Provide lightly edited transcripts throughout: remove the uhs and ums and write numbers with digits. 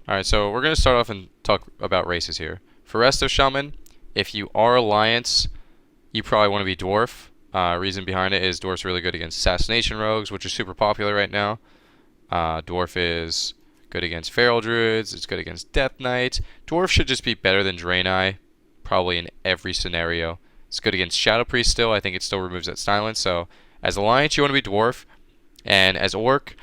Alright, so we're going to start off and talk about races here. For Resto Shaman, if you are Alliance, you probably want to be Dwarf. Reason behind it is Dwarf's really good against Assassination Rogues, which are super popular right now. Dwarf is good against Feral Druids, it's good against Death Knight. Dwarf should just be better than Draenei, probably in every scenario. It's good against Shadow Priest still, I think it still removes that silence, so as Alliance you want to be Dwarf, and as Orc,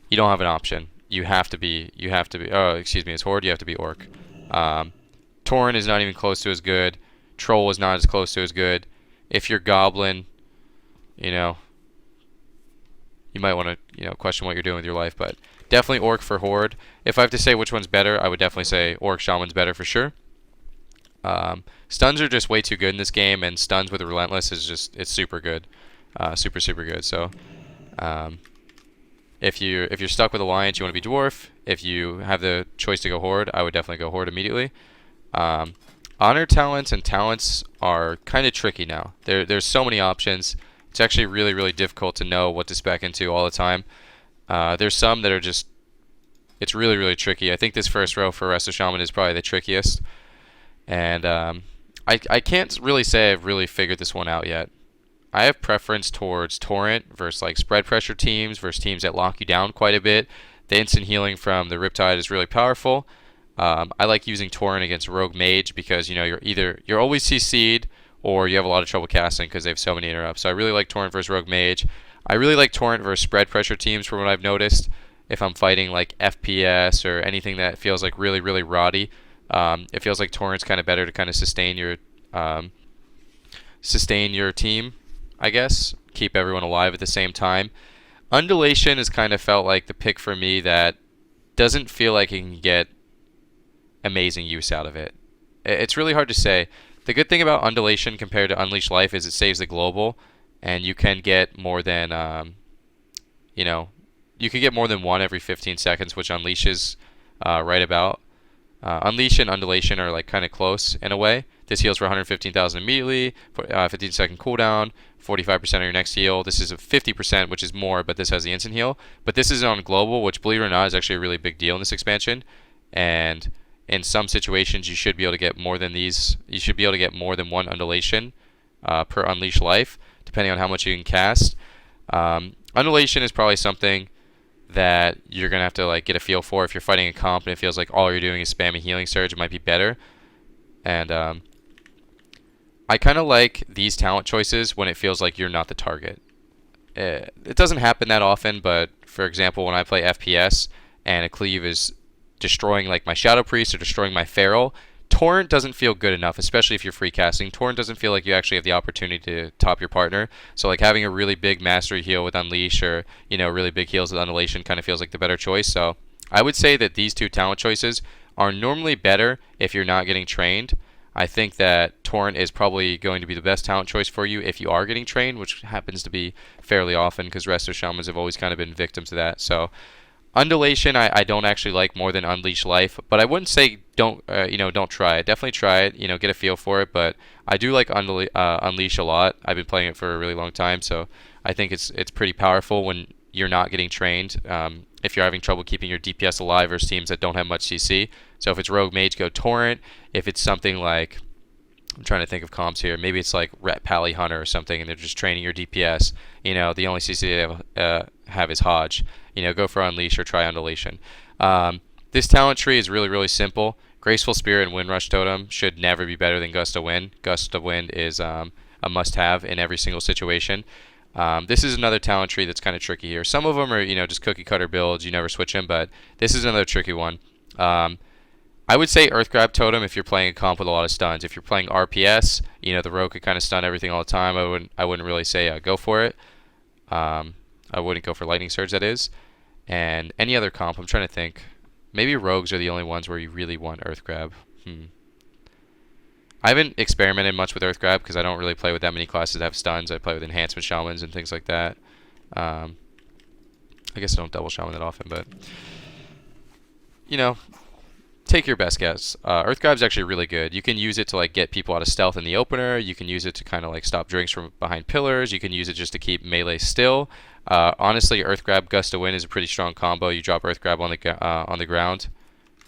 you don't have an option. Oh, excuse me, as Horde, you have to be Orc. Tauren is not even close to as good. Troll is not as close to as good. If you're Goblin, you know, you might want to, question what you're doing with your life, but definitely Orc for Horde. If I have to say which one's better, I would definitely say Orc Shaman's better for sure. Stuns are just way too good in this game, and stuns with Relentless is just, it's super good. Super good. So, if you're stuck with Alliance, you want to be Dwarf. If you have the choice to go Horde, I would definitely go Horde immediately. Honor talents and talents are kind of tricky now. There's so many options. It's actually really difficult to know what to spec into all the time. There's some that are just, it's really tricky. I think this first row for Resto Shaman is probably the trickiest. And I can't really say I've really figured this one out yet. I have preference towards Torrent versus like spread pressure teams versus teams that lock you down quite a bit. The instant healing from the Riptide is really powerful. I like using Torrent against Rogue Mage because you're always CC'd or you have a lot of trouble casting because they have so many interrupts. So I really like Torrent versus Rogue Mage. I really like Torrent versus spread pressure teams from what I've noticed. If I'm fighting like FPS or anything that feels like really roddy, it feels like Torrent's kind of better to kind of sustain your team, I guess. Keep everyone alive at the same time. Undulation has kind of felt like the pick for me that doesn't feel like it can get amazing use out of it. It's really hard to say. The good thing about Undulation compared to Unleash Life is it saves the global, and you can get more than, you can get more than one every 15 seconds, which Unleash is right about. Unleash and Undulation are like kind of close in a way. This heals for 115,000 immediately, 15-second cooldown, 45% of your next heal. This is a 50%, which is more, but this has the instant heal. But this is on global, which, believe it or not, is actually a really big deal in this expansion. And in some situations, you should be able to get more than these. You should be able to get more than one Undulation per Unleash Life, depending on how much you can cast. Undulation is probably something that you're going to have to like get a feel for. If you're fighting a comp and it feels like all you're doing is spamming Healing Surge, it might be better. And I kind of like these talent choices when it feels like you're not the target. It doesn't happen that often, but for example, when I play FPS and a cleave is destroying like my Shadow Priest or destroying my Feral, Torrent doesn't feel good enough, especially if you're free casting. Torrent doesn't feel like you actually have the opportunity to top your partner. So like having a really big mastery heal with Unleash or, really big heals with Undulation kind of feels like the better choice. So I would say that these two talent choices are normally better if you're not getting trained. I think that Torrent is probably going to be the best talent choice for you if you are getting trained, which happens to be fairly often because Resto Shamans have always kind of been victims to that. So Undulation I don't actually like more than Unleash Life, but I wouldn't say don't try it. Definitely try it, get a feel for it, but I do like Unleash a lot. I've been playing it for a really long time, so I think it's pretty powerful when you're not getting trained. If you're having trouble keeping your DPS alive versus teams that don't have much CC. So if it's Rogue Mage, go Torrent. If it's something like, I'm trying to think of comps here, maybe it's like Ret Pally Hunter or something, and they're just training your DPS. The only CC they have is Hodge. Go for Unleash or try Undulation. This talent tree is really simple. Graceful Spirit and Windrush Totem should never be better than Gust of Wind. Gust of Wind is a must-have in every single situation. This is another talent tree that's kind of tricky here. Some of them are, just cookie-cutter builds. You never switch them, but this is another tricky one. I would say Earth Grab Totem if you're playing a comp with a lot of stuns. If you're playing RPS, the rogue could kind of stun everything all the time. I wouldn't really say go for it. I wouldn't go for Lightning Surge, that is. And any other comp, I'm trying to think. Maybe rogues are the only ones where you really want Earth Grab. I haven't experimented much with Earth Grab because I don't really play with that many classes that have stuns. I play with Enhancement Shamans and things like that. I guess I don't double Shaman that often, but take your best guess. Earth Grab is actually really good. You can use it to like get people out of stealth in the opener. You can use it to kind of like stop drinks from behind pillars. You can use it just to keep melee still. Honestly, Earth Grab Gust of Wind is a pretty strong combo. You drop Earth Grab on the ground.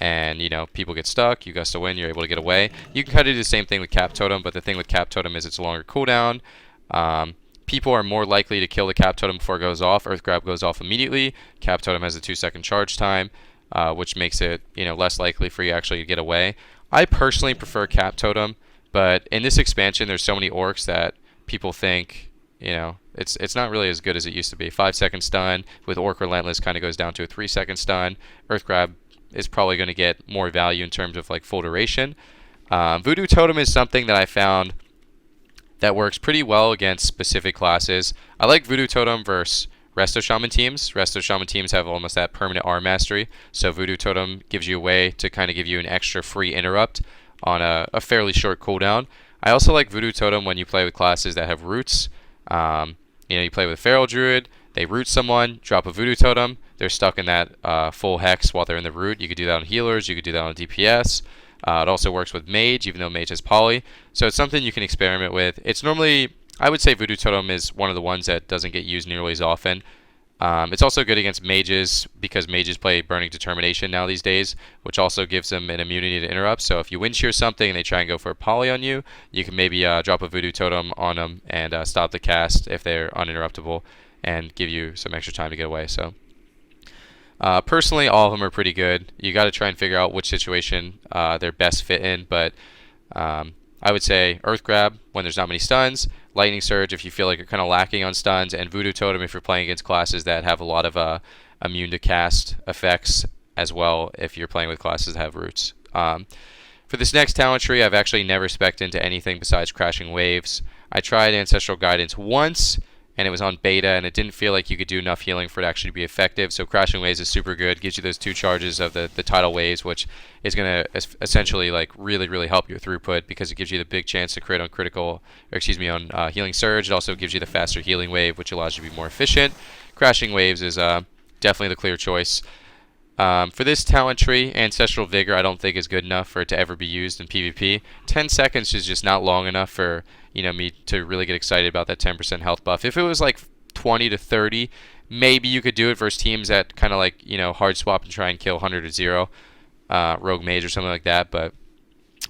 and you know people get stuck, you gust a wind, you're able to get away. You can kind of do the same thing with Cap Totem, but the thing with Cap Totem is it's a longer cooldown. People are more likely to kill the Cap Totem before it goes off. Earth Grab goes off immediately. Cap Totem has a 2-second charge time, which makes it less likely for you actually to get away. I personally prefer Cap Totem, but in this expansion there's so many orcs that people think it's not really as good as it used to be. 5-second stun with Orc Relentless kind of goes down to a 3-second stun. Earth Grab is probably going to get more value in terms of like full duration. Voodoo Totem is something that I found that works pretty well against specific classes. I like Voodoo Totem versus Resto Shaman teams. Resto Shaman teams have almost that permanent R mastery, so Voodoo Totem gives you a way to kind of give you an extra free interrupt on a fairly short cooldown. I also like Voodoo Totem when you play with classes that have roots. You play with Feral Druid, they root someone, drop a Voodoo Totem, they're stuck in that full hex while they're in the root. You could do that on healers, you could do that on DPS. It also works with Mage, even though Mage has poly. So it's something you can experiment with. It's normally, I would say Voodoo Totem is one of the ones that doesn't get used nearly as often. It's also good against mages because mages play Burning Determination now these days, which also gives them an immunity to interrupts. So if you wind shear something and they try and go for a poly on you, you can maybe drop a Voodoo Totem on them and stop the cast if they're uninterruptible and give you some extra time to get away. So personally, all of them are pretty good. You got to try and figure out which situation they're best fit in, but I would say Earth Grab when there's not many stuns, Lightning Surge if you feel like you're kind of lacking on stuns, and Voodoo Totem if you're playing against classes that have a lot of immune to cast effects, as well if you're playing with classes that have roots. For this next talent tree, I've actually never spec'd into anything besides Crashing Waves. I tried Ancestral Guidance once, and it was on beta, and it didn't feel like you could do enough healing for it to actually be effective. So Crashing Waves is super good, gives you those 2 charges of the tidal waves, which is going to essentially like really help your throughput because it gives you the big chance to crit on on Healing Surge. It also gives you the faster healing wave, which allows you to be more efficient. Crashing Waves is definitely the clear choice. For this talent tree, Ancestral Vigor I don't think is good enough for it to ever be used in PvP. 10 seconds is just not long enough for me to really get excited about that 10% health buff. If it was like 20 to 30, maybe you could do it versus teams that kind of like hard swap and try and kill 100 to 0, Rogue Mage or something like that. But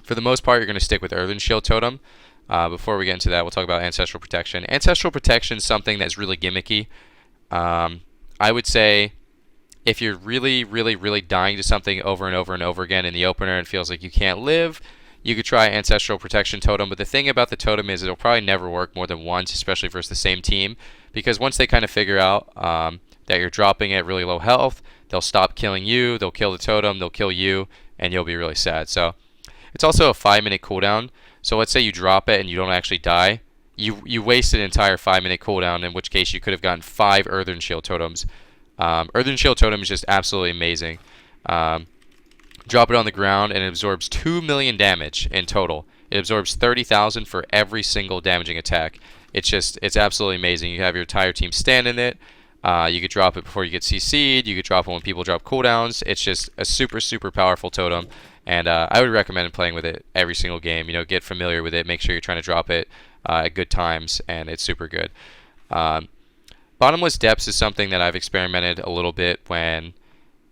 for the most part, you're going to stick with Earthen Shield Totem. Before we get into that, we'll talk about Ancestral Protection. Ancestral Protection is something that's really gimmicky. I would say if you're really dying to something over and over again in the opener and it feels like you can't live, you could try Ancestral Protection Totem. But the thing about the totem is it'll probably never work more than once, especially versus the same team, because once they kind of figure out that you're dropping it at really low health, they'll stop killing you, they'll kill the totem, they'll kill you, and you'll be really sad. So it's also a 5-minute cooldown. So let's say you drop it and you don't actually die. You wasted an entire 5-minute cooldown, in which case you could have gotten 5 Earthen Shield Totems. Earthen Shield Totem is just absolutely amazing. Drop it on the ground and it absorbs 2 million damage in total. It absorbs 30,000 for every single damaging attack. It's absolutely amazing. You have your entire team stand in it. You could drop it before you get CC'd. You could drop it when people drop cooldowns. It's just a super powerful totem, and I would recommend playing with it every single game. Get familiar with it. Make sure you're trying to drop it at good times, and it's super good. Bottomless Depths is something that I've experimented a little bit when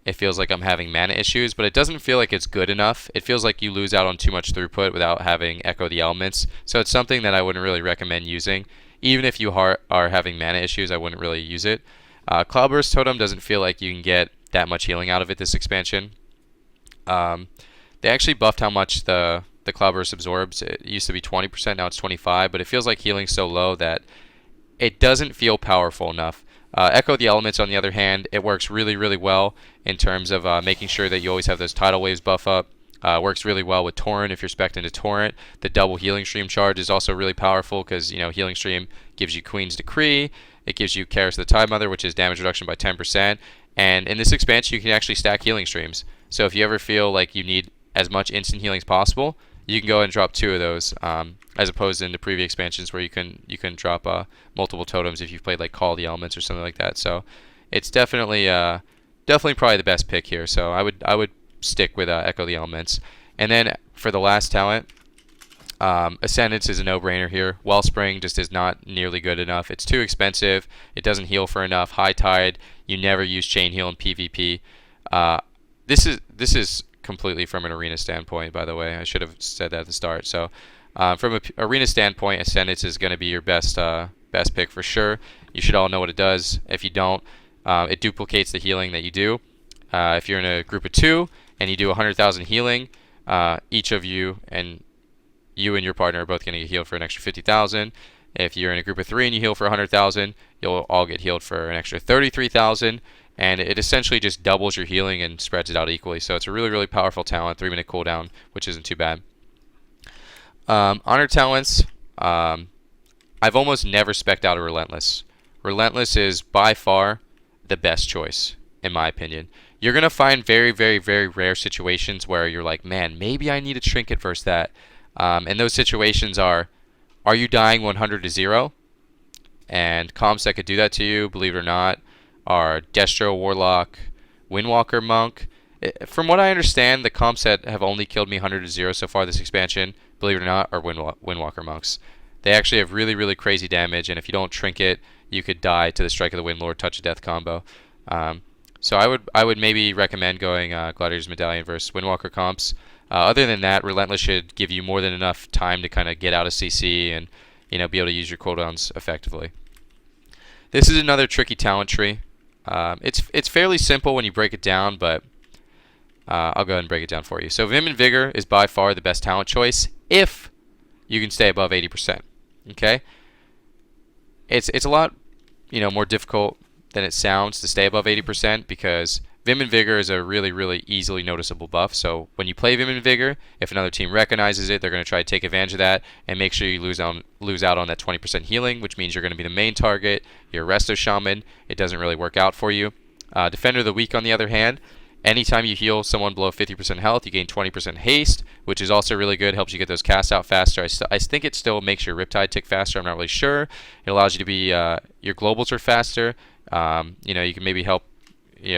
it feels like I'm having mana issues, but it doesn't feel like it's good enough. It feels like you lose out on too much throughput without having Echo the Elements, so it's something that I wouldn't really recommend using. Even if you are having mana issues, I wouldn't really use it. Cloudburst Totem doesn't feel like you can get that much healing out of it this expansion. They actually buffed how much the Cloudburst absorbs. It used to be 20%, now it's 25%, but it feels like healing's so low that it doesn't feel powerful enough. Echo the Elements, on the other hand, it works really well in terms of making sure that you always have those tidal waves buff up. Works really well with Torrent if you're spec'd into Torrent. The double Healing Stream charge is also really powerful because Healing Stream gives you Queen's Decree. It gives you Karis the Tide Mother, which is damage reduction by 10%. And in this expansion, you can actually stack Healing Streams. So if you ever feel like you need as much instant healing as possible, you can go ahead and drop 2 of those, as opposed to in the previous expansions where you can drop multiple totems if you've played like Call of the Elements or something like that. So it's definitely probably the best pick here. So I would stick with Echo the Elements. And then for the last talent, Ascendance is a no-brainer here. Wellspring just is not nearly good enough. It's too expensive. It doesn't heal for enough. High Tide, you never use Chain Heal in PvP. this is completely from an arena standpoint, by the way. I should have said that at the start. So from an arena standpoint, Ascendance is going to be your best pick for sure. You should all know what it does. If you don't, it duplicates the healing that you do. If you're in a group of 2 and you do 100,000 healing, each of you and your partner are both going to get healed for an extra 50,000. If you're in a group of 3 and you heal for 100,000, you'll all get healed for an extra 33,000. And it essentially just doubles your healing and spreads it out equally. So it's a really, really powerful talent, 3-minute cooldown, which isn't too bad. Honor talents, I've almost never spec'd out a Relentless. Relentless is by far the best choice, in my opinion. You're going to find very, very, very rare situations where you're like, man, maybe I need a trinket versus that. And those situations are you dying 100 to 0? And comps that could do that to you, believe it or not, are Destro Warlock, Windwalker Monk. From what I understand, the comps that have only killed me 100 to 0 so far this expansion, believe it or not, are Windwalker Monks. They actually have really, really crazy damage, and if you don't trinket, you could die to the Strike of the Windlord Touch of Death combo. So I would maybe recommend going Gladiator's Medallion versus Windwalker comps. Other than that, Relentless should give you more than enough time to kind of get out of CC and be able to use your cooldowns effectively. This is another tricky talent tree. It's fairly simple when you break it down, but I'll go ahead and break it down for you. So Vim and Vigor is by far the best talent choice if you can stay above 80%. Okay? It's a lot more difficult than it sounds to stay above 80% because Vim and Vigor is a really, really easily noticeable buff. So when you play Vim and Vigor, if another team recognizes it, they're going to try to take advantage of that and make sure you lose out on that 20% healing, which means you're going to be the main target. You're a Resto Shaman. It doesn't really work out for you. Defender of the Weak, on the other hand, anytime you heal someone below 50% health, you gain 20% haste, which is also really good. Helps you get those casts out faster. I think it still makes your Riptide tick faster. I'm not really sure. It allows you to be your globals are faster. You can maybe help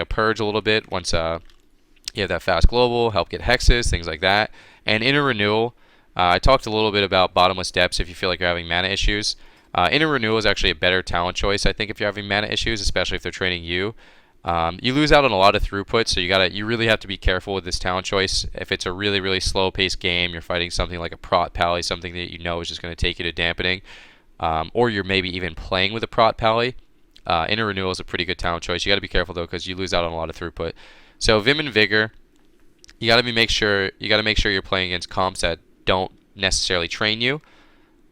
purge a little bit once you have that fast global, help get hexes, things like that. And Inner Renewal, I talked a little bit about Bottomless Depths if you feel like you're having mana issues. Inner Renewal is actually a better talent choice, I think, if you're having mana issues, especially if they're training you. You lose out on a lot of throughput, so you really have to be careful with this talent choice. If it's a really, really slow-paced game, you're fighting something like a Prot Pally, something that is just going to take you to dampening, or you're maybe even playing with a Prot Pally. Inner Renewal is a pretty good talent choice. You got to be careful though, because you lose out on a lot of throughput. So Vim and Vigor, you got to make sure you're playing against comps that don't necessarily train you.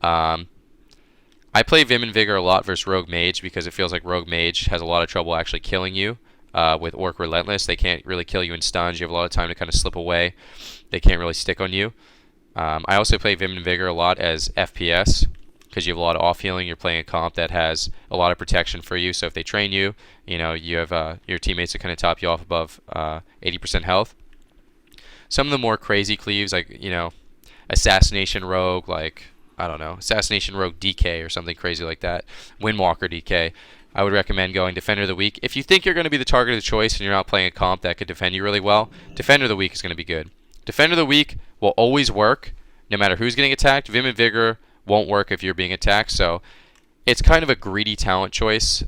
I play Vim and Vigor a lot versus Rogue Mage because it feels like Rogue Mage has a lot of trouble actually killing you. With Orc Relentless, they can't really kill you in stuns. You have a lot of time to kind of slip away. They can't really stick on you. I also play Vim and Vigor a lot as FPS. Because you have a lot of off healing, you're playing a comp that has a lot of protection for you. So if they train you, you have your teammates that kind of top you off above 80% health. Some of the more crazy cleaves, like Assassination Rogue, Assassination Rogue DK or something crazy like that. Windwalker DK. I would recommend going Defender of the Weak. If you think you're going to be the target of the choice and you're not playing a comp that could defend you really well, Defender of the Weak is going to be good. Defender of the Weak will always work, no matter who's getting attacked. Vim and Vigor won't work if you're being attacked, so it's kind of a greedy talent choice.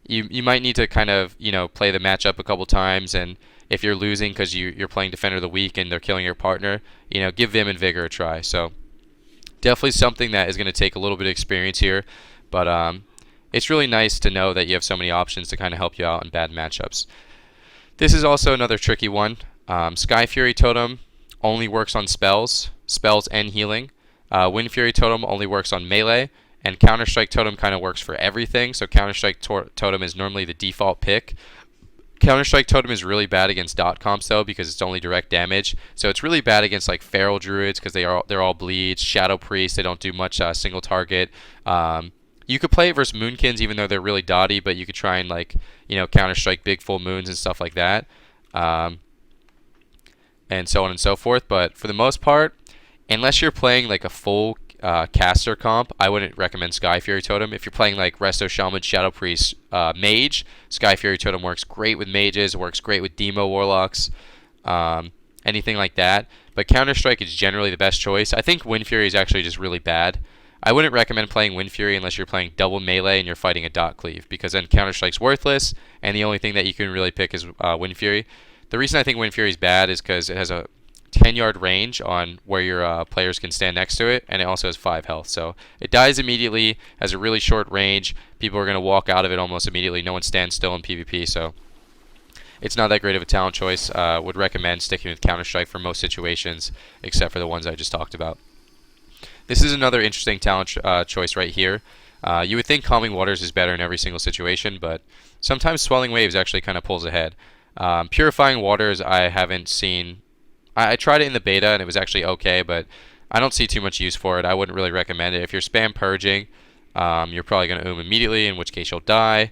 You might need to kind of play the matchup a couple times, and if you're losing because you're playing Defender of the Weak and they're killing your partner, give Vim and Vigor a try. So definitely something that is going to take a little bit of experience here, but it's really nice to know that you have so many options to kind of help you out in bad matchups. This is also another tricky one. Sky Fury Totem only works on spells and healing. Wind Fury Totem only works on melee, and Counter-Strike Totem kind of works for everything, so Counter-Strike Totem is normally the default pick. Counter-Strike Totem is really bad against dot comps though, because it's only direct damage, so it's really bad against like Feral Druids because they're all bleeds, Shadow Priests, they don't do much single target. You could play it versus Moonkins even though they're really dotty, but you could try and Counter-Strike big full moons and stuff like that, and so on and so forth. But for the most part, unless you're playing like a full caster comp, I wouldn't recommend Sky Fury Totem. If you're playing like Resto Shaman, Shadow Priest, Mage, Sky Fury Totem works great with mages, works great with Demo Warlocks, anything like that. But Counter-Strike is generally the best choice. I think Wind Fury is actually just really bad. I wouldn't recommend playing Wind Fury unless you're playing double melee and you're fighting a dot cleave, because then Counter-Strike's worthless, and the only thing that you can really pick is Wind Fury. The reason I think Wind Fury is bad is because it has a 10-yard range on where your players can stand next to it, and it also has 5 health. So it dies immediately, has a really short range. People are going to walk out of it almost immediately. No one stands still in PvP, so it's not that great of a talent choice. Would recommend sticking with Counter-Strike for most situations, except for the ones I just talked about. This is another interesting talent choice right here. You would think Calming Waters is better in every single situation, but sometimes Swelling Waves actually kind of pulls ahead. Purifying Waters I haven't seen. I tried it in the beta and it was actually okay, but I don't see too much use for it. I wouldn't really recommend it. If you're spam purging, you're probably going to immediately, in which case you'll die,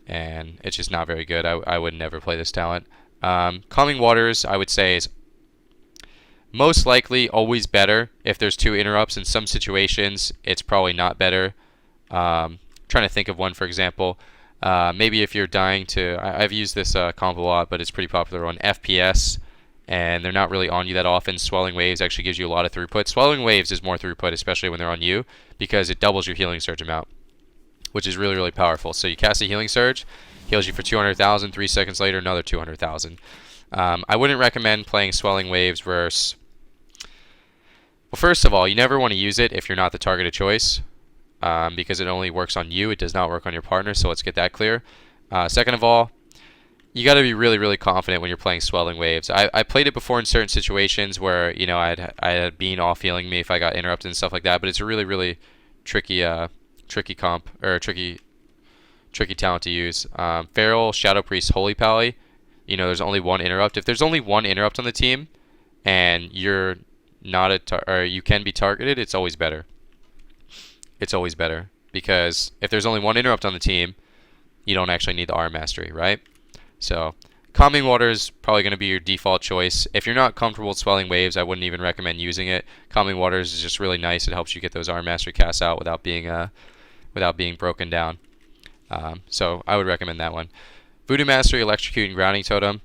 and it's just not very good. I would never play this talent. Calming Waters, I would say, is most likely always better if there's 2 interrupts. In some situations, it's probably not better. Trying to think of one, for example. Maybe if you're dying to... I've used this comp a lot, but it's pretty popular on FPS, and they're not really on you that often. Swelling Waves actually gives you a lot of throughput. Swelling Waves is more throughput, especially when they're on you, because it doubles your Healing Surge amount, which is really, really powerful. So you cast a Healing Surge, heals you for 200,000, 3 seconds later, another 200,000. I wouldn't recommend playing Swelling Waves versus... Well, first of all, you never want to use it if you're not the target of choice, because it only works on you. It does not work on your partner, so let's get that clear. Second of all, you got to be really, really confident when you're playing Swelling Waves. I played it before in certain situations where, you know, I had Bean off healing me if I got interrupted and stuff like that, but it's a really, really tricky comp, or tricky talent to use. Feral, Shadow Priest, Holy Pally, you know, there's only 1 interrupt. If there's only 1 interrupt on the team and you're not or you can be targeted, it's always better. It's always better, because if there's only 1 interrupt on the team, you don't actually need the arm mastery, right? So Calming Water is probably going to be your default choice. If you're not comfortable with Swelling Waves, I wouldn't even recommend using it. Calming Waters is just really nice. It helps you get those arm mastery casts out without being broken down. So I would recommend that one. Voodoo Mastery, Electrocute, and Grounding Totem.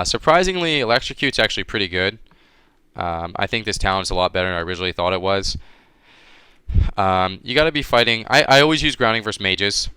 Surprisingly, Electrocute's actually pretty good. I think this talent's a lot better than I originally thought it was. You got to be fighting. I always use Grounding versus mages,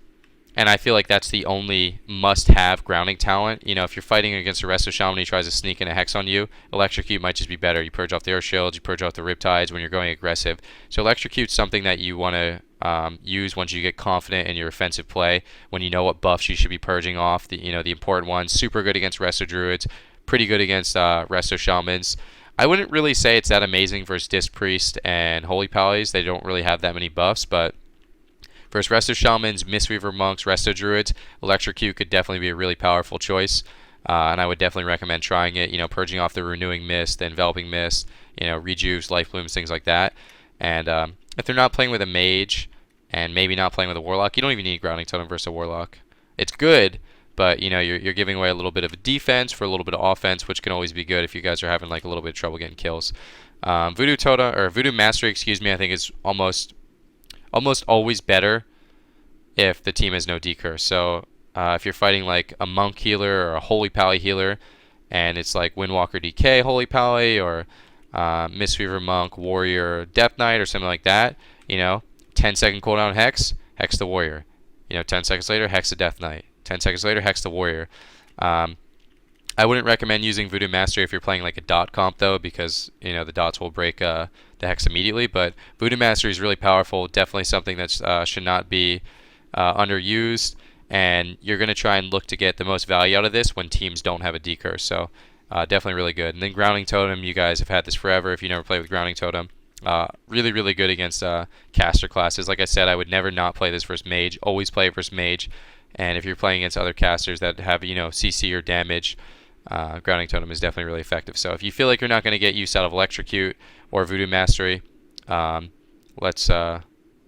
and I feel like that's the only must-have grounding talent. You know, if you're fighting against a Resto Shaman and he tries to sneak in a Hex on you, Electrocute might just be better. You purge off the Earth Shields, you purge off the Riptides when you're going aggressive. So Electrocute's something that you want to use once you get confident in your offensive play, when you know what buffs you should be purging off, the important ones. Super good against Resto Druids, pretty good against Resto Shamans. I wouldn't really say it's that amazing versus Disc Priest and Holy Pallies. They don't really have that many buffs, but versus Resto Shamans, Mistweaver Monks, Resto Druids, Electrocute could definitely be a really powerful choice, and I would definitely recommend trying it. You know, purging off the Renewing Mist, the Enveloping Mist, you know, Rejuves, Life Blooms, things like that. And if they're not playing with a Mage, and maybe not playing with a Warlock, you don't even need Grounding Totem versus a Warlock. It's good, but you know, you're giving away a little bit of a defense for a little bit of offense, which can always be good if you guys are having like a little bit of trouble getting kills. Voodoo Totem, or Voodoo Mastery, excuse me, I think is almost always better if the team has no decurse. So if you're fighting like a Monk healer or a Holy Pally healer, and it's like Windwalker DK Holy Pally, or Mistweaver Monk, Warrior, Death Knight, or something like that, you know, 10-second cooldown Hex the Warrior. You know, 10 seconds later, Hex the Death Knight. 10 seconds later, Hex the Warrior. I wouldn't recommend using Voodoo Mastery if you're playing like a dot comp, though, because, you know, the dots will break the Hex immediately. But Voodoo Mastery is really powerful. Definitely something that should not be underused. And you're going to try and look to get the most value out of this when teams don't have a decurse. So definitely really good. And then Grounding Totem, you guys have had this forever if you never played with Grounding Totem. Really, really good against caster classes. Like I said, I would never not play this versus Mage. Always play it versus Mage. And if you're playing against other casters that have, you know, CC or damage, Grounding Totem is definitely really effective. So if you feel like you're not going to get use out of Electrocute or Voodoo Mastery, let's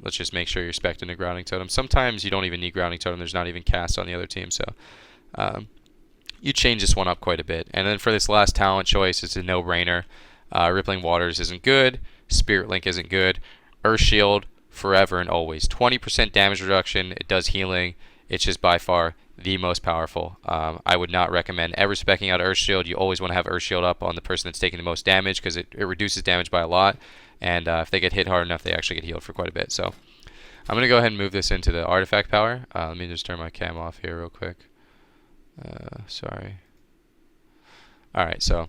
just make sure you're spec'd into Grounding Totem. Sometimes you don't even need Grounding Totem. There's not even cast on the other team. So you change this one up quite a bit. And then for this last talent choice, it's a no-brainer. Rippling Waters isn't good. Spirit Link isn't good. Earth Shield, forever and always. 20% damage reduction. It does healing. It's just by far the most powerful. I would not recommend ever speccing out Earth Shield. You always want to have Earth Shield up on the person that's taking the most damage, because it reduces damage by a lot. And if they get hit hard enough, they actually get healed for quite a bit. So I'm going to go ahead and move this into the artifact power. Let me just turn my cam off here real quick. Sorry. Alright, so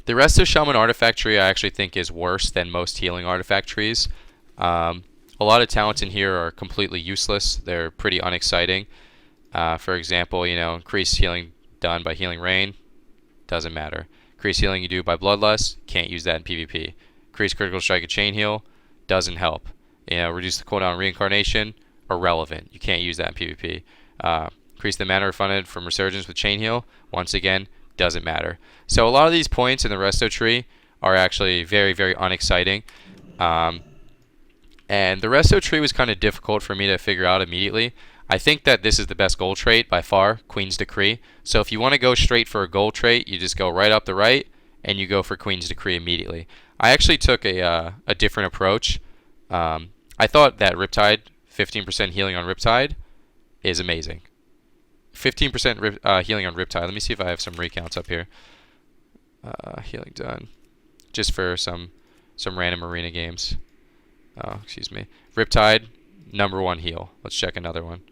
the Resto Shaman artifact tree I actually think is worse than most healing artifact trees. A lot of talents in here are completely useless. They're pretty unexciting. For example, increased healing done by Healing Rain, doesn't matter. Increased healing you do by Bloodlust, can't use that in PvP. Increased critical strike and chain heal, doesn't help. Reduce the cooldown Reincarnation, irrelevant. You can't use that in PvP. Increase the mana refunded from Resurgence with chain heal, once again, doesn't matter. So a lot of these points in the Resto tree are actually very, very unexciting. And the Resto tree was kind of difficult for me to figure out immediately. I think that this is the best gold trait by far, Queen's Decree. So if you want to go straight for a gold trait, you just go right up the right and you go for Queen's Decree immediately. I actually took a different approach. I thought that Riptide, 15% healing on Riptide, is amazing. 15% healing on Riptide. Let me see if I have some recounts up here. Healing done. Just for some random arena games. Oh, excuse me. Riptide, #1 heal. Let's check another one.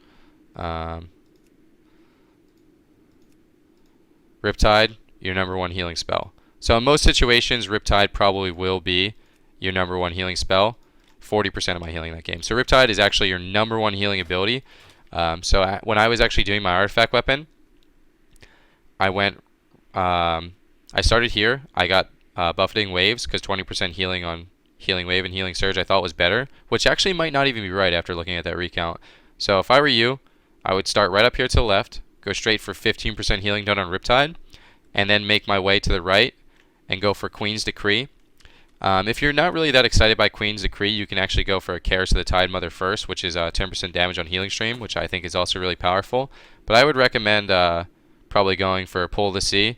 Riptide, your #1 healing spell. So in most situations, Riptide probably will be your #1 healing spell. 40% of my healing in that game. So Riptide is actually your #1 healing ability. When I was actually doing my artifact weapon, I went. I started here. I got Buffeting Waves because 20% healing on Healing Wave and Healing Surge I thought was better, which actually might not even be right after looking at that recount. So if I were you, I would start right up here to the left, go straight for 15% healing done on Riptide, and then make my way to the right and go for Queen's Decree. If you're not really that excited by Queen's Decree, you can actually go for a Curse of the Tide Mother first, which is 10% damage on Healing Stream, which I think is also really powerful. But I would recommend probably going for Pull of the Sea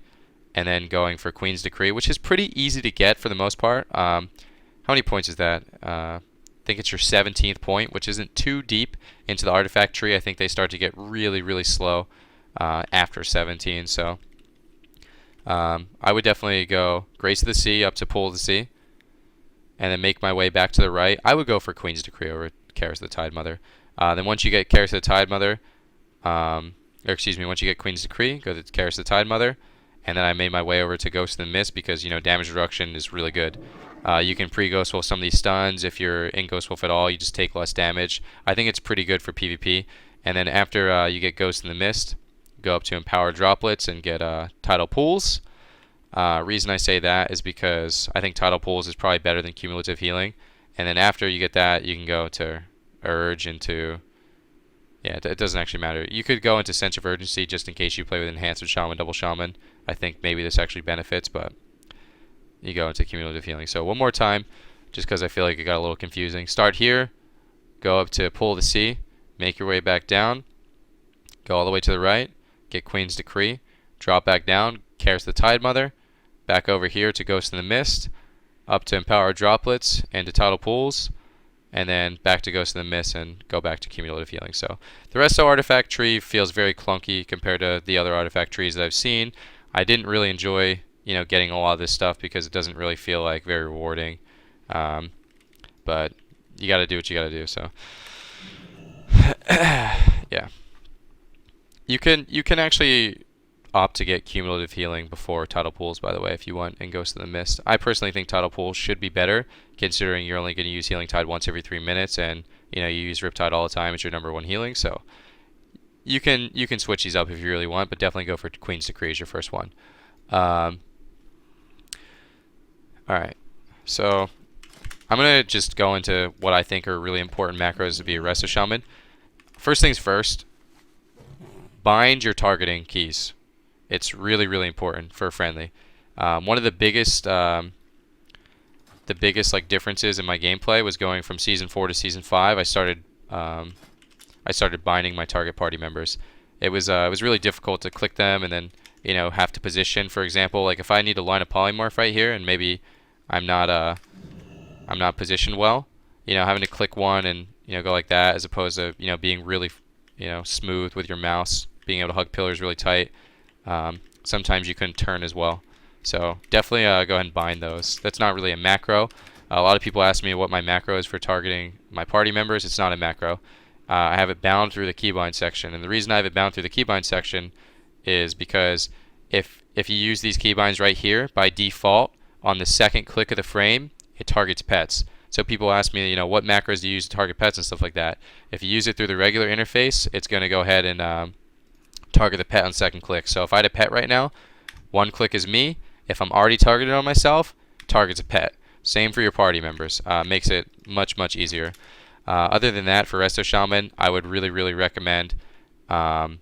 and then going for Queen's Decree, which is pretty easy to get for the most part. How many points is that? I think it's your 17th point, which isn't too deep into the artifact tree. I think they start to get really, really slow after 17. So I would definitely go Grace of the Sea up to Pull of the Sea, and then make my way back to the right. I would go for Queen's Decree over Curse of the Tide Mother. Then once you get Curse of the Tide Mother, once you get Queen's Decree, go to Curse of the Tide Mother, and then I made my way over to Ghost in the Mist because damage reduction is really good. You can pre-Ghost Wolf some of these stuns. If you're in Ghost Wolf at all, you just take less damage. I think it's pretty good for PvP. And then after you get Ghost in the Mist, go up to Empower Droplets and get Tidal Pools. Reason I say that is because I think Tidal Pools is probably better than Cumulative Healing. And then after you get that, you can go to Urge into... Yeah, it doesn't actually matter. You could go into Sense of Urgency just in case you play with Enhanced Shaman, Double Shaman. I think maybe this actually benefits, but you go into Cumulative Healing. So one more time, just because I feel like it got a little confusing. Start here, go up to Pull of the Sea, make your way back down, go all the way to the right, get Queen's Decree, drop back down, Curse the Tide Mother, back over here to Ghost in the Mist, up to Empower Droplets and to Tidal Pools, and then back to Ghost in the Mist and go back to Cumulative Healing. So the Resto artifact tree feels very clunky compared to the other artifact trees that I've seen. I didn't really enjoy getting a lot of this stuff because it doesn't really feel like very rewarding. But you got to do what you got to do. So yeah, you can actually opt to get Cumulative Healing before Tidal Pools, by the way, if you want, and Ghost in the Mist. I personally think Tidal Pools should be better, considering you're only going to use Healing Tide once every 3 minutes, and you use Riptide all the time as your #1 healing. So you can switch these up if you really want, but definitely go for Queen's Decree as your first one. Alright, so I'm going to just go into what I think are really important macros to be a Resto Shaman. First things first, bind your targeting keys. It's really, really important for a friendly. One of the biggest differences in my gameplay was going from Season 4 to Season 5. I started binding my target party members. It was really difficult to click them and then have to position. For example, like if I need to line a polymorph right here and maybe I'm not positioned well, having to click one and go like that as opposed to being really smooth with your mouse, being able to hug pillars really tight. Sometimes you couldn't turn as well. So definitely go ahead and bind those. That's not really a macro. A lot of people ask me what my macro is for targeting my party members. It's not a macro. I have it bound through the keybind section. And the reason I have it bound through the keybind section is because if you use these keybinds right here, by default, on the second click of the frame, it targets pets. So people ask me, what macros do you use to target pets and stuff like that. If you use it through the regular interface, it's going to go ahead and target the pet on second click. So if I had a pet right now, one click is me. If I'm already targeted on myself, targets a pet. Same for your party members. Makes it much, much easier. Other than that, for Resto Shaman, I would really, really recommend Dispel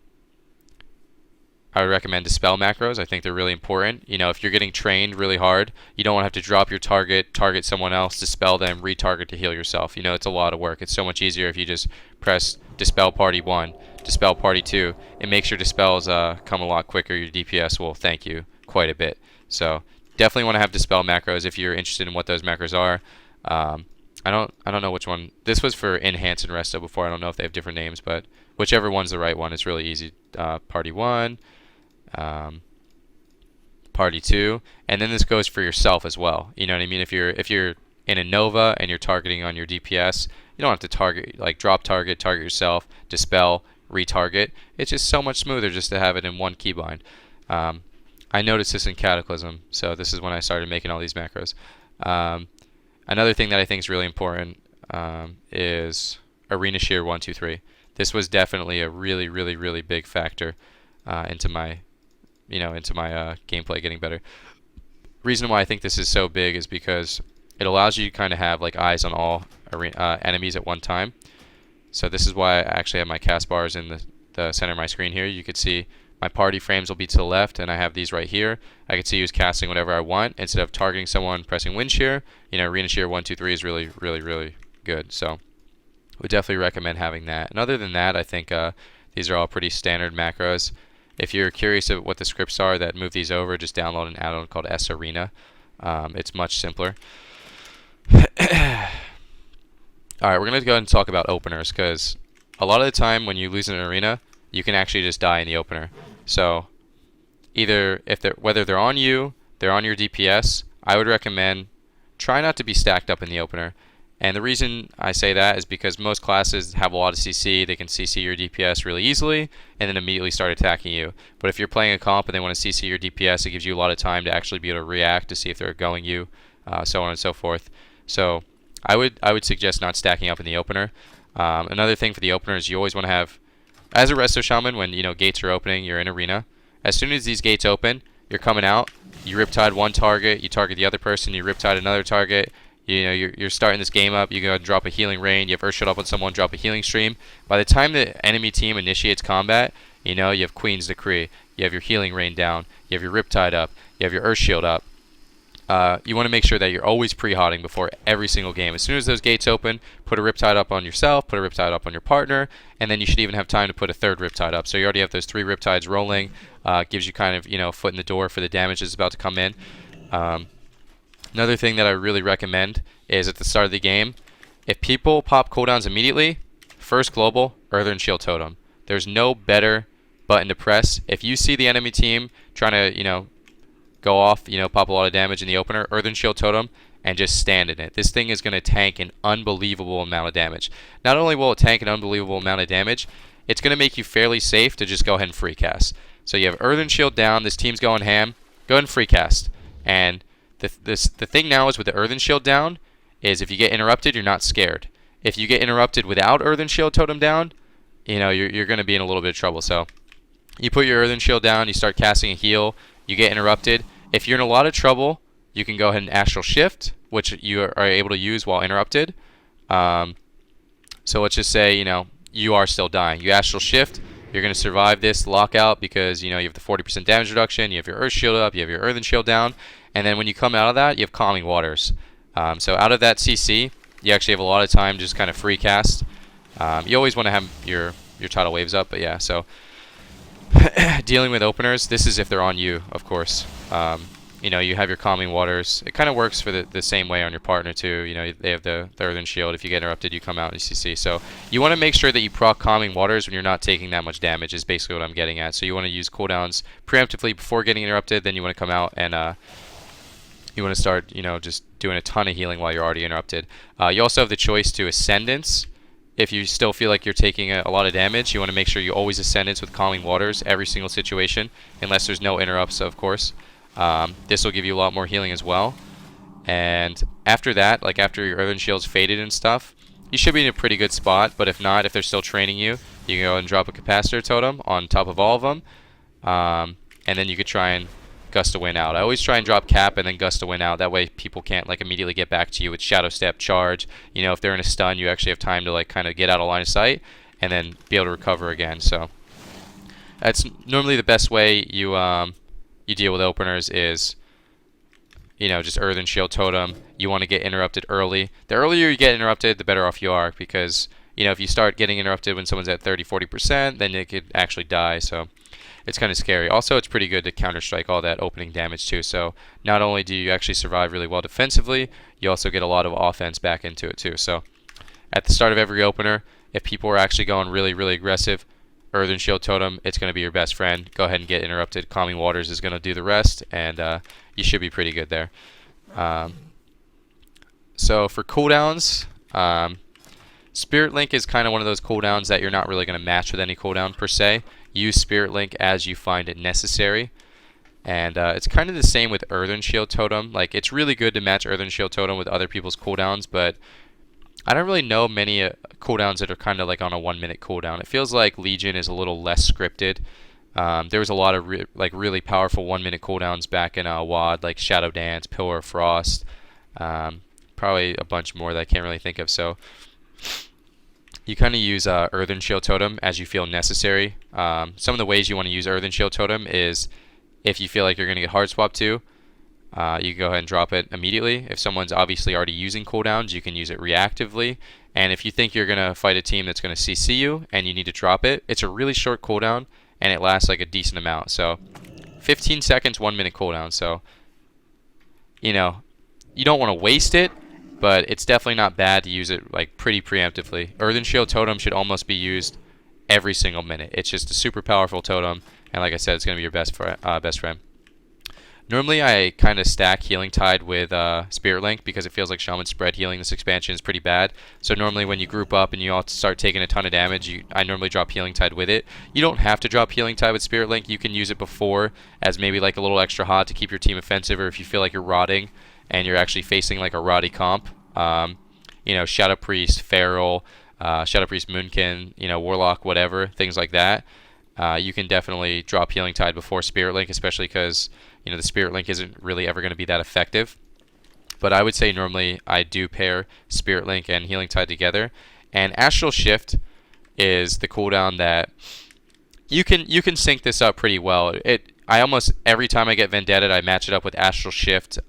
macros. I think they're really important. If you're getting trained really hard, you don't want to have to drop your target someone else, dispel them, retarget to heal yourself. It's a lot of work. It's so much easier if you just press Dispel Party 1, Dispel Party 2. It makes your dispels come a lot quicker. Your DPS will thank you quite a bit. So definitely want to have Dispel macros if you're interested in what those macros are. I don't know which one. This was for Enhance and Resto before. I don't know if they have different names, but whichever one's the right one, it's really easy. Party 1. Party 2, and then this goes for yourself as well. You know what I mean? If you're in a Nova and you're targeting on your DPS, you don't have to target, drop target yourself, dispel, retarget. It's just so much smoother just to have it in one keybind. I noticed this in Cataclysm, so this is when I started making all these macros. Another thing that I think is really important is Arena Shear 1, 2, 3. This was definitely a really, really, really big factor into my gameplay getting better. Reason why I think this is so big is because it allows you to kind of have eyes on all enemies at one time. So this is why I actually have my cast bars in the center of my screen here. You could see my party frames will be to the left, and I have these right here. I can see who's casting whatever I want instead of targeting someone, pressing Wind Shear. Arena Shear 1, 2, 3 is really, really, really good. So would definitely recommend having that. And other than that, I think these are all pretty standard macros. If you're curious of what the scripts are that move these over, just download an add-on called S Arena. It's much simpler. Alright, we're going to go ahead and talk about openers, because a lot of the time when you lose an arena, you can actually just die in the opener. So either whether they're on you, they're on your DPS, I would recommend try not to be stacked up in the opener. And the reason I say that is because most classes have a lot of CC. They can CC your DPS really easily and then immediately start attacking you. But if you're playing a comp and they want to CC your DPS, it gives you a lot of time to actually be able to react to see if they're going you, so on and so forth. So I would suggest not stacking up in the opener. Another thing for the opener is you always want to have, as a Resto Shaman, when gates are opening, you're in arena. As soon as these gates open, you're coming out. You Riptide one target, you target the other person, you Riptide another target. You're starting this game up, you go drop a healing rain, you have Earthshot up on someone, drop a healing stream. By the time the enemy team initiates combat, you have Queen's Decree, you have your healing rain down, you have your Riptide up, you have your Earthshield up. You want to make sure that you're always pre-hotting before every single game. As soon as those gates open, put a Riptide up on yourself, put a Riptide up on your partner, and then you should even have time to put a third Riptide up. So you already have those 3 Riptides rolling, gives you kind of, a foot in the door for the damage that's about to come in. Another thing that I really recommend is at the start of the game, if people pop cooldowns immediately, first global, Earthen Shield Totem. There's no better button to press. If you see the enemy team trying to, go off, pop a lot of damage in the opener, Earthen Shield Totem, and just stand in it. This thing is going to tank an unbelievable amount of damage. Not only will it tank an unbelievable amount of damage, it's going to make you fairly safe to just go ahead and free cast. So you have Earthen Shield down, this team's going ham, go ahead and free cast. And the thing now is with the Earthen Shield down is if you get interrupted, you're not scared. If you get interrupted without Earthen Shield Totem down, you're going to be in a little bit of trouble. So you put your Earthen Shield down, you start casting a heal, you get interrupted. If you're in a lot of trouble, you can go ahead and Astral Shift, which you are able to use while interrupted. So let's just say, you are still dying. You Astral Shift, you're going to survive this lockout because, you have the 40% damage reduction, you have your Earth Shield up, you have your Earthen Shield down, and then when you come out of that, you have Calming Waters. So out of that CC, you actually have a lot of time to just kind of free cast. You always want to have your tidal waves up, but yeah, so dealing with openers, this is if they're on you, of course. You have your Calming Waters. It kind of works for the same way on your partner too. They have the Earthen Shield. If you get interrupted, you come out in CC. So you want to make sure that you proc Calming Waters when you're not taking that much damage is basically what I'm getting at. So you want to use cooldowns preemptively before getting interrupted. Then you want to come out and you want to start, just doing a ton of healing while you're already interrupted. You also have the choice to Ascendance if you still feel like you're taking a lot of damage, you want to make sure you always Ascendance with Calming Waters every single situation, unless there's no interrupts, of course. This will give you a lot more healing as well. And after that, like after your Earthen Shield's faded and stuff, you should be in a pretty good spot. But if not, if they're still training you, you can go and drop a Capacitor Totem on top of all of them. And then you could try and Gust of Wind out. I always try and drop Cap and then Gust of Wind out. That way people can't like immediately get back to you with Shadow Step, Charge. You know, if they're in a stun, you actually have time to like kind of get out of line of sight and then be able to recover again. So that's normally the best way you deal with openers is, you know, just Earthen Shield Totem. You want to get interrupted early. The earlier you get interrupted, the better off you are, because, you know, if you start getting interrupted when someone's at 30-40%, then they could actually die. So it's kind of scary. Also, it's pretty good to counter-strike all that opening damage too. So not only do you actually survive really well defensively, you also get a lot of offense back into it too. So at the start of every opener, if people are actually going really, really aggressive, Earthen Shield Totem, it's going to be your best friend. Go ahead and get interrupted. Calming Waters is going to do the rest, and you should be pretty good there. So for cooldowns, Spirit Link is kind of one of those cooldowns that you're not really going to match with any cooldown per se. Use Spirit Link as you find it necessary. And it's kind of the same with Earthen Shield Totem. Like, it's really good to match Earthen Shield Totem with other people's cooldowns, but I don't really know many cooldowns that are kind of like on a 1 minute cooldown. It feels like Legion is a little less scripted. There was a lot of really powerful 1 minute cooldowns back in WoD, like Shadow Dance, Pillar of Frost, probably a bunch more that I can't really think of. So you kind of use Earthen Shield Totem as you feel necessary. Some of the ways you want to use Earthen Shield Totem is if you feel like you're going to get hard swap to, you can go ahead and drop it immediately. If someone's obviously already using cooldowns, you can use it reactively. And if you think you're going to fight a team that's going to CC you and you need to drop it, it's a really short cooldown and it lasts like a decent amount. So 15 seconds, 1 minute cooldown. So, you know, you don't want to waste it, but it's definitely not bad to use it like pretty preemptively. Earthen Shield Totem should almost be used every single minute. It's just a super powerful totem, and like I said, it's going to be your best friend. Normally, I kind of stack Healing Tide with Spirit Link because it feels like Shaman spread healing this expansion is pretty bad. So normally when you group up and you all start taking a ton of damage, I normally drop Healing Tide with it. You don't have to drop Healing Tide with Spirit Link. You can use it before as maybe like a little extra hot to keep your team offensive, or if you feel like you're rotting and you're actually facing like a rotty comp. You know, Shadow Priest, Feral, Shadow Priest, Moonkin, you know, Warlock, whatever, things like that. You can definitely drop Healing Tide before Spirit Link, especially because, you know, the Spirit Link isn't really ever going to be that effective. But I would say normally I do pair Spirit Link and Healing Tide together. And Astral Shift is the cooldown that you can sync this up pretty well. I almost every time I get Vendetta, I match it up with Astral Shift.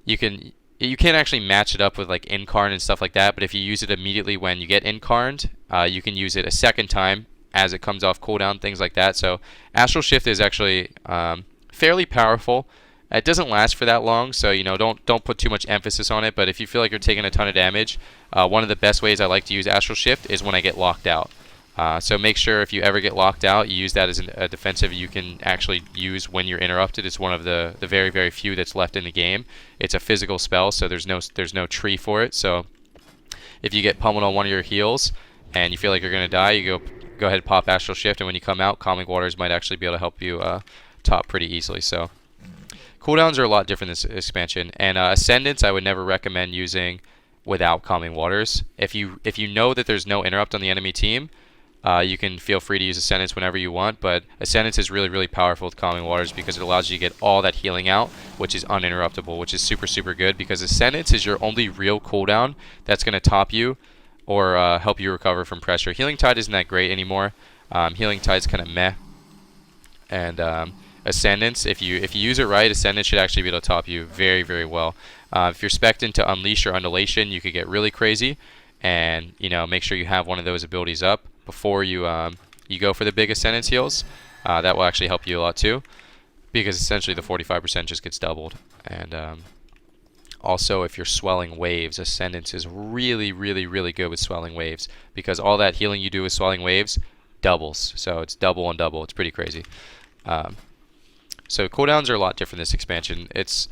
You can't actually match it up with like Incarn and stuff like that, but if you use it immediately when you get Incarned, you can use it a second time as it comes off cooldown, things like that. So Astral Shift is actually fairly powerful. It doesn't last for that long, so you know, don't put too much emphasis on it. But if you feel like you're taking a ton of damage, one of the best ways I like to use Astral Shift is when I get locked out. So make sure if you ever get locked out, you use that as a defensive you can actually use when you're interrupted. It's one of the very, very few that's left in the game. It's a physical spell, so there's no tree for it. So if you get pummeled on one of your heals and you feel like you're going to die, you go ahead and pop Astral Shift, and when you come out, Calming Waters might actually be able to help you top pretty easily. So cooldowns are a lot different this expansion. And Ascendance I would never recommend using without Calming Waters. If you know that there's no interrupt on the enemy team, you can feel free to use Ascendance whenever you want, but Ascendance is really, really powerful with Calming Waters because it allows you to get all that healing out, which is uninterruptible, which is super, super good because Ascendance is your only real cooldown that's going to top you or help you recover from pressure. Healing Tide isn't that great anymore. Healing Tide's kind of meh. And Ascendance, if you use it right, Ascendance should actually be able to top you very, very well. If you're spec'd into Unleash or Undulation, you could get really crazy, and you know, make sure you have one of those abilities up before you go for the big Ascendance heals. That will actually help you a lot too, because essentially the 45% just gets doubled. And also, if you're Swelling Waves, Ascendance is really, really, really good with Swelling Waves because all that healing you do with Swelling Waves doubles. So it's double and double. It's pretty crazy. So cooldowns are a lot different this expansion. It's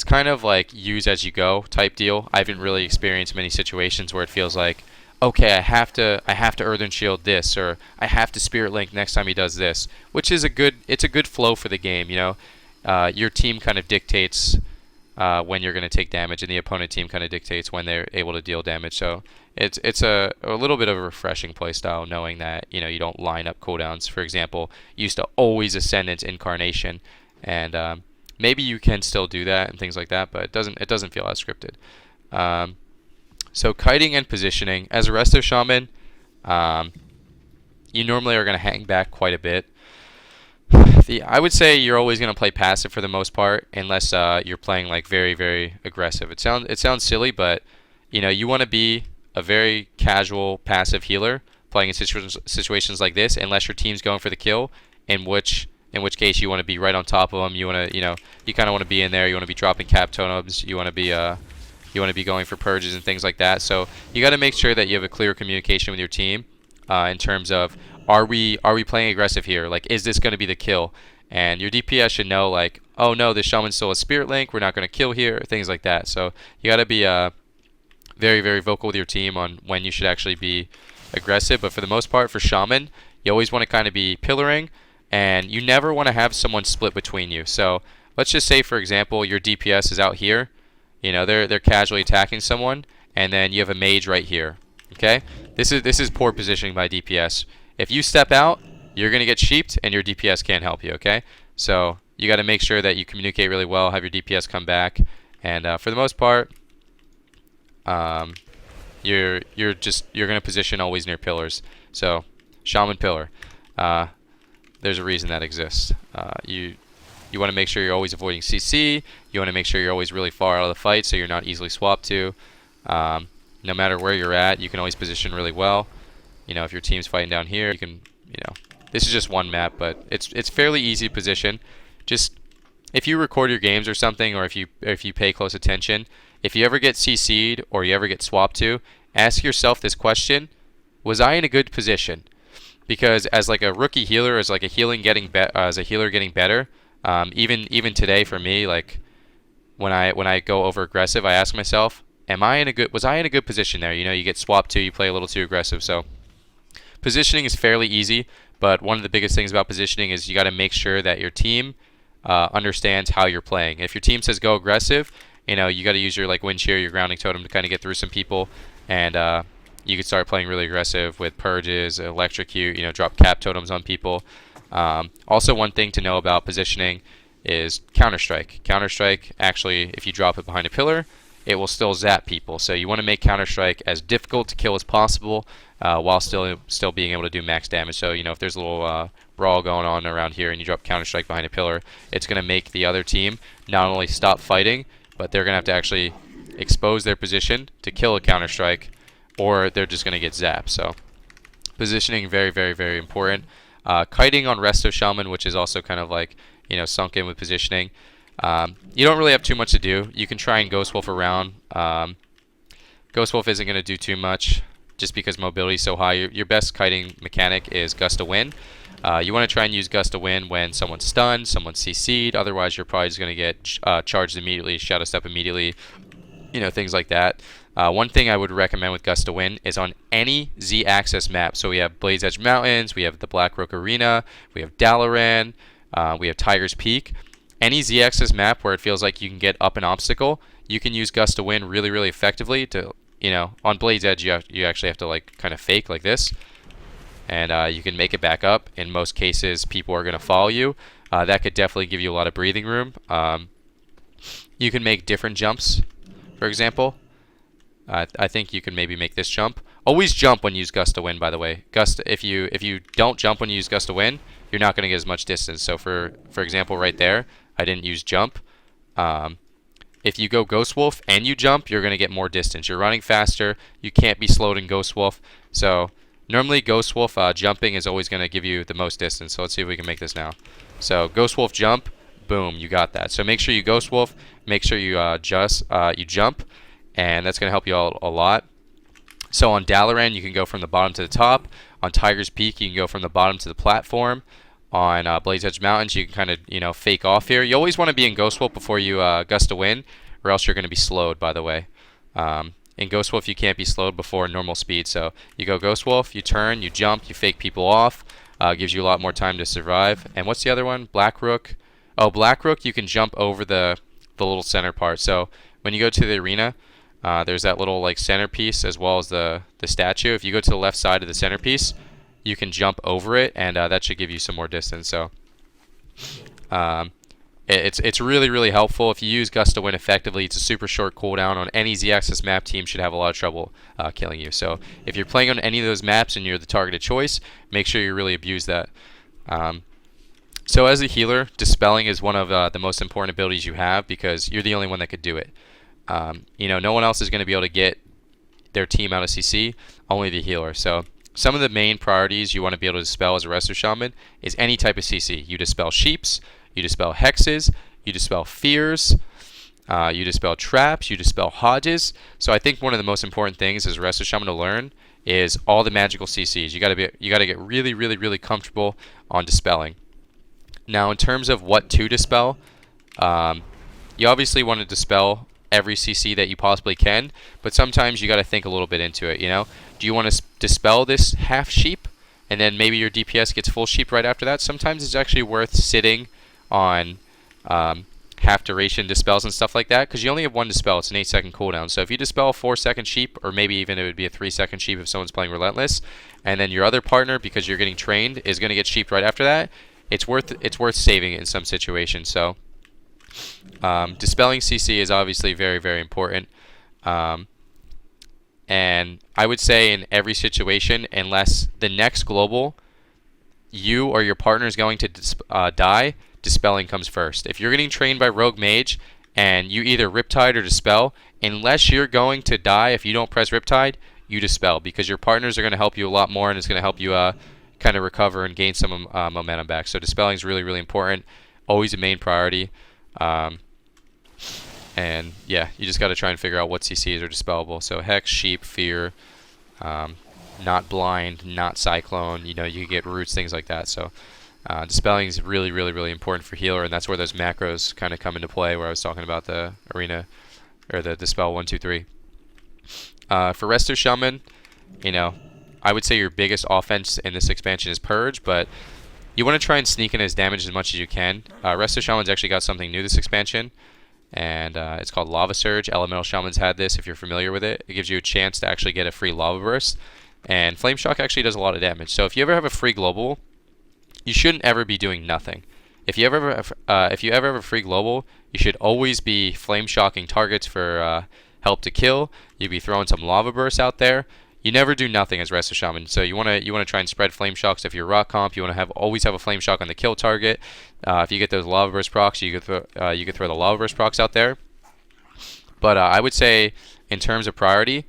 kind of like use as you go type deal. I haven't really experienced many situations where it feels like, okay, I have to Earthen Shield this, or I have to Spirit Link next time he does this, which is it's a good flow for the game. Your team kind of dictates when you're going to take damage, and the opponent team kind of dictates when they're able to deal damage. So it's a little bit of a refreshing playstyle, knowing that you don't line up cooldowns. For example, you used to always Ascendant Incarnation, and maybe you can still do that and things like that, but it doesn't feel as scripted. So kiting and positioning as a Resto Shaman, you normally are going to hang back quite a bit. I would say you're always going to play passive for the most part, unless you're playing like very, very aggressive. It sounds silly, but you want to be a very casual passive healer playing in situations like this, unless your team's going for the kill, in which case you want to be right on top of them. You want to you kind of want to be in there. You want to be dropping cap totems. You want to be going for purges and things like that. So you got to make sure that you have a clear communication with your team in terms of, are we playing aggressive here? Like, is this going to be the kill? And your DPS should know, like, oh no, this Shaman's still a Spirit Link, we're not going to kill here, things like that. So you got to be very, very vocal with your team on when you should actually be aggressive. But for the most part, for Shaman, you always want to kind of be pillaring, and you never want to have someone split between you. So let's just say, for example, your DPS is out here. They're casually attacking someone, and then you have a mage right here. Okay, this is poor positioning by DPS. If you step out, you're gonna get sheeped, and your DPS can't help you. Okay, so you got to make sure that you communicate really well, have your DPS come back, and for the most part, you're gonna position always near pillars. So Shaman pillar, there's a reason that exists. You want to make sure you're always avoiding CC. You want to make sure you're always really far out of the fight, so you're not easily swapped to. No matter where you're at, you can always position really well. If your team's fighting down here, you can, this is just one map, but it's fairly easy to position. Just if you record your games or something, or if you pay close attention, if you ever get CC'd or you ever get swapped to, ask yourself this question: was I in a good position? Because as like a rookie healer, as a healer getting better. Even today for me, like when I go over aggressive, I ask myself, was I in a good position there? You get swapped to, you play a little too aggressive. So positioning is fairly easy, but one of the biggest things about positioning is you got to make sure that your team understands how you're playing. If your team says go aggressive, you got to use your wind shear, your grounding totem to kind of get through some people, and you can start playing really aggressive with purges, electrocute, drop cap totems on people. Also, one thing to know about positioning is Counter-Strike. Counter-Strike, actually, if you drop it behind a pillar, it will still zap people. So you want to make Counter-Strike as difficult to kill as possible, while still being able to do max damage. So if there's a little brawl going on around here and you drop Counter-Strike behind a pillar, it's going to make the other team not only stop fighting, but they're going to have to actually expose their position to kill a Counter-Strike, or they're just going to get zapped. So positioning, very, very, very important. Kiting on Resto Shaman, which is also kind of sunk in with positioning. You don't really have too much to do. You can try and Ghost Wolf around. Ghost Wolf isn't going to do too much just because mobility is so high. Your best kiting mechanic is Gust of Wind. You want to try and use Gust of Wind when someone's stunned, someone's CC'd. Otherwise, you're probably just going to get charged immediately, Shadow Step immediately, things like that. One thing I would recommend with Gust of Wind is on any Z-axis map. So we have Blade's Edge Mountains, we have the Blackrook Arena, we have Dalaran, we have Tiger's Peak. Any Z-axis map where it feels like you can get up an obstacle, you can use Gust of Wind really, really effectively to, on Blade's Edge, you actually have to kind of fake like this, and you can make it back up. In most cases, people are going to follow you. That could definitely give you a lot of breathing room. You can make different jumps, for example. I think you can maybe make this jump. Always jump when you use Gust of Wind, by the way. If you don't jump when you use Gust of Wind, you're not going to get as much distance. So for example, right there, I didn't use jump. If you go Ghost Wolf and you jump, you're going to get more distance. You're running faster. You can't be slowed in Ghost Wolf. So normally Ghost Wolf jumping is always going to give you the most distance. So let's see if we can make this now. So Ghost Wolf jump, boom, you got that. So make sure you Ghost Wolf. Make sure you you jump. And that's going to help you out a lot. So on Dalaran, you can go from the bottom to the top. On Tiger's Peak, you can go from the bottom to the platform. On Blade's Edge Mountains, you can kind of fake off here. You always want to be in Ghost Wolf before you Gust of Wind, or else you're going to be slowed, by the way. in Ghost Wolf you can't be slowed before normal speed. So you go Ghost Wolf, you turn, you jump, you fake people off. Gives you a lot more time to survive. And what's the other one? Black Rook. Oh, Black Rook, you can jump over the little center part. So when you go to the arena, there's that little like centerpiece as well as the statue. If you go to the left side of the centerpiece, you can jump over it, and that should give you some more distance. So it's really, really helpful. If you use Gust to Win effectively, it's a super short cooldown. On any Z-axis map, team should have a lot of trouble killing you. So if you're playing on any of those maps and you're the targeted choice, make sure you really abuse that. So as a healer, Dispelling is one of the most important abilities you have because you're the only one that could do it. You know, no one else is going to be able to get their team out of CC, only the healer. So some of the main priorities you want to be able to dispel as a Resto Shaman is any type of CC. You dispel Sheeps, you dispel Hexes, you dispel Fears, you dispel Traps, you dispel Hodges. So I think one of the most important things as a Resto Shaman to learn is all the magical CCs. You got to get really, really, really comfortable on dispelling. Now, in terms of what to dispel, you obviously want to dispel every CC that you possibly can, but sometimes you got to think a little bit into it. You know, do you want to dispel this half sheep, and then maybe your DPS gets full sheep right after that? Sometimes it's actually worth sitting on half duration dispels and stuff like that, because you only have one dispel. It's an 8-second cooldown. So if you dispel a 4-second sheep, or maybe even it would be a 3-second sheep if someone's playing Relentless, and then your other partner, because you're getting trained, is going to get sheep right after that, it's worth saving it in some situations. So dispelling CC is obviously very, very important. And I would say in every situation, unless the next global, you or your partner is going to die, Dispelling comes first. If you're getting trained by Rogue Mage and you either Riptide or Dispel, unless you're going to die if you don't press Riptide, you Dispel, because your partners are going to help you a lot more, and it's going to help you kind of recover and gain some momentum back. So Dispelling is really, really important. Always a main priority. And yeah, you just got to try and figure out what CCs are dispellable. So Hex, Sheep, Fear, not Blind, not Cyclone. You know, you get Roots, things like that. So Dispelling is really, really, really important for healer, and that's where those macros kind of come into play, where I was talking about the arena, or the Dispel 1, 2, 3. For Resto Shaman, you know, I would say your biggest offense in this expansion is Purge, but you want to try and sneak in his damage as much as you can. Resto Shaman's actually got something new this expansion, and it's called Lava Surge. Elemental Shamans had this, if you're familiar with it. It gives you a chance to actually get a free Lava Burst, and Flame Shock actually does a lot of damage. So if you ever have a free global, you shouldn't ever be doing nothing. If you ever have a free global, you should always be Flame Shocking targets for help to kill. You'd be throwing some Lava Bursts out there. You never do nothing as Resto Shaman. So you want to try and spread Flame Shocks. If you're Rock Comp, you want to always have a Flame Shock on the kill target. If you get those Lava Burst procs, you could throw the Lava Burst procs out there. But I would say in terms of priority,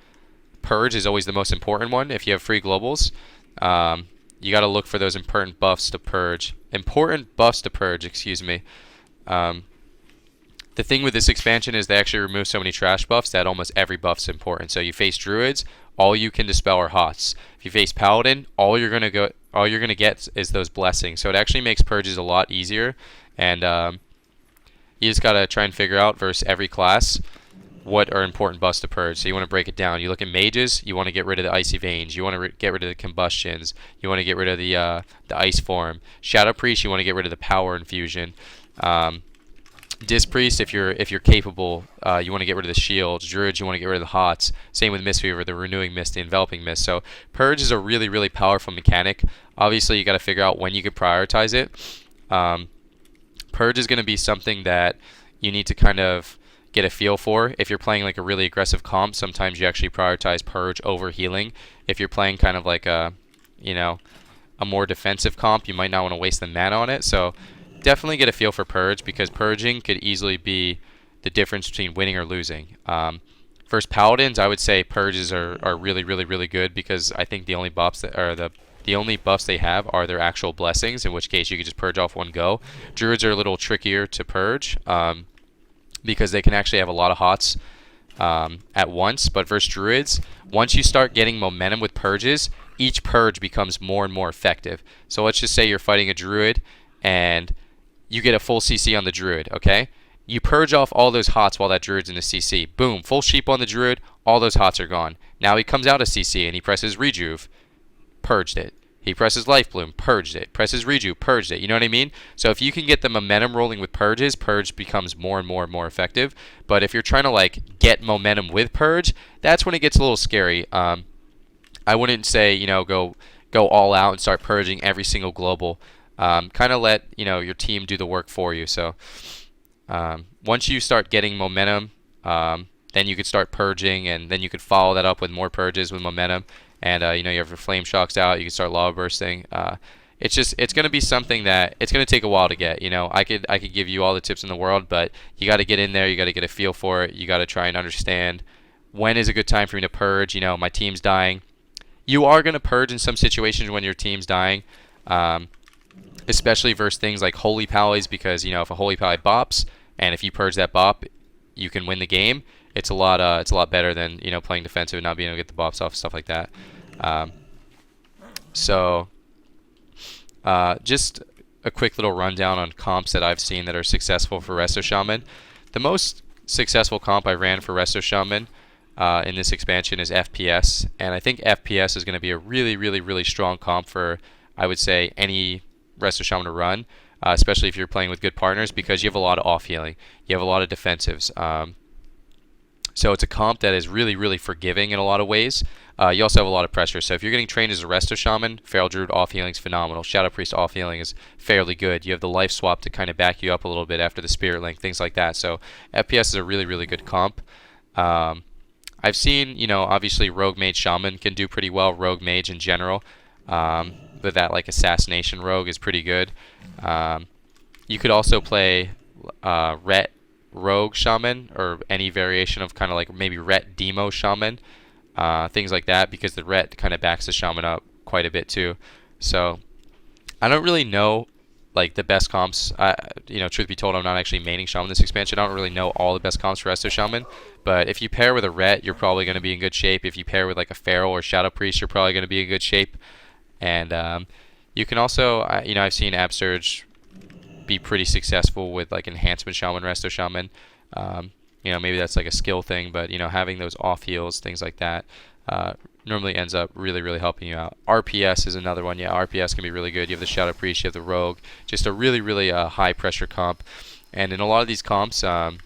Purge is always the most important one. If you have free globals, you got to look for those important buffs to purge. Excuse me. The thing with this expansion is they actually remove so many trash buffs that almost every buff's important. So you face Druids, all you can dispel are Hots. If you face Paladin, all you're gonna get is those blessings. So it actually makes purges a lot easier, and you just gotta try and figure out versus every class what are important buffs to purge. So you want to break it down. You look at mages, you want to get rid of the icy veins. You want to get rid of the combustions. You want to get rid of the ice form. Shadow priest, you want to get rid of the power infusion. Disc priest, if you're capable, you want to get rid of the shields. Druids, you want to get rid of the hots. Same with Mistweaver, the renewing mist, the enveloping mist. So purge is a really, really powerful mechanic. Obviously, you got to figure out when you can prioritize it. Purge is going to be something that you need to kind of get a feel for. If you're playing like a really aggressive comp, sometimes you actually prioritize Purge over healing. If you're playing kind of like a more defensive comp, you might not want to waste the mana on it. So definitely get a feel for Purge, because purging could easily be the difference between winning or losing. First Paladins, I would say purges are really, really, really good, because I think the only buffs that are the only buffs they have are their actual blessings, in which case you could just purge off one go. Druids are a little trickier to purge, because they can actually have a lot of hots at once. But versus Druids, once you start getting momentum with purges, each purge becomes more and more effective. So let's just say you're fighting a Druid and you get a full CC on the Druid, okay? You purge off all those hots while that druid's in the CC. Boom, full sheep on the druid, all those hots are gone. Now he comes out of CC and he presses rejuve, purged it. He presses life bloom, purged it. Presses rejuve, purged it. You know what I mean? So if you can get the momentum rolling with purges, purge becomes more and more and more effective. But if you're trying to like get momentum with purge, that's when it gets a little scary. I wouldn't say, you know, go all out and start purging every single global. Kind of let, you know, your team do the work for you. So once you start getting momentum, then you could start purging, and then you could follow that up with more purges with momentum. And you know, you have your flame shocks out, you can start lava bursting. It's going to be something that it's going to take a while to get. You know, I could give you all the tips in the world, but you got to get in there, you got to get a feel for it, you got to try and understand when is a good time for me to purge. You know, my team's dying. You are going to purge in some situations when your team's dying, especially versus things like Holy Pallies, because, you know, if a Holy Pally bops, and if you purge that bop, you can win the game. It's a lot better than, you know, playing defensive and not being able to get the bops off, stuff like that. Just a quick little rundown on comps that I've seen that are successful for Resto Shaman. The most successful comp I ran for Resto Shaman in this expansion is FPS, and I think FPS is going to be a really strong comp for, I would say, any Resto Shaman to run, especially if you're playing with good partners, because you have a lot of off healing, you have a lot of defensives. So it's a comp that is really forgiving in a lot of ways. You also have a lot of pressure. So if you're getting trained as a Resto Shaman, Feral Druid off healing is phenomenal. Shadow Priest off healing is fairly good. You have the life swap to kind of back you up a little bit after the Spirit Link, things like that. So FPS is a really good comp. I've seen, you know, obviously Rogue Mage Shaman can do pretty well. Rogue Mage in general, but that like Assassination Rogue is pretty good. You could also play Ret Rogue Shaman, or any variation of kind of like maybe Ret Demo Shaman, things like that, because the Ret kind of backs the Shaman up quite a bit too. So I don't really know like the best comps. You know, truth be told, I'm not actually maining Shaman this expansion. I don't really know all the best comps for Resto Shaman, but if you pair with a Ret, you're probably going to be in good shape. If you pair with like a Feral or Shadow Priest, you're probably going to be in good shape. And you can also, you know, I've seen Absurge be pretty successful with like Enhancement Shaman, Resto Shaman. You know, maybe that's like a skill thing, but, you know, having those off heals, things like that, normally ends up really helping you out. RPS is another one. Yeah, RPS can be really good. You have the Shadow Priest, you have the Rogue, just a really high pressure comp. And in a lot of these comps that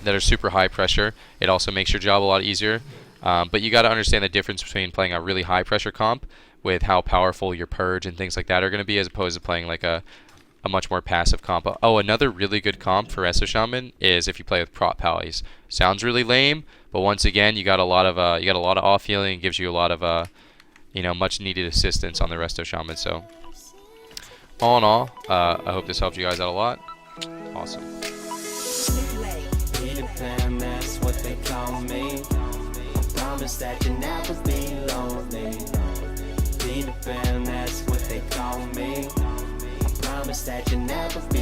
are super high pressure, it also makes your job a lot easier. But you got to understand the difference between playing a really high pressure comp with how powerful your purge and things like that are going to be, as opposed to playing like a much more passive comp. Oh, another really good comp for Resto Shaman is if you play with prop pallies. Sounds really lame, but once again, you got a lot of off healing. It gives you a lot of you know, much needed assistance on the Resto Shaman. So all in all, I hope this helped you guys out a lot. Awesome. That's what they call me. Promise that you never be lonely. Be the fan, that's what they call me. Promise that you never be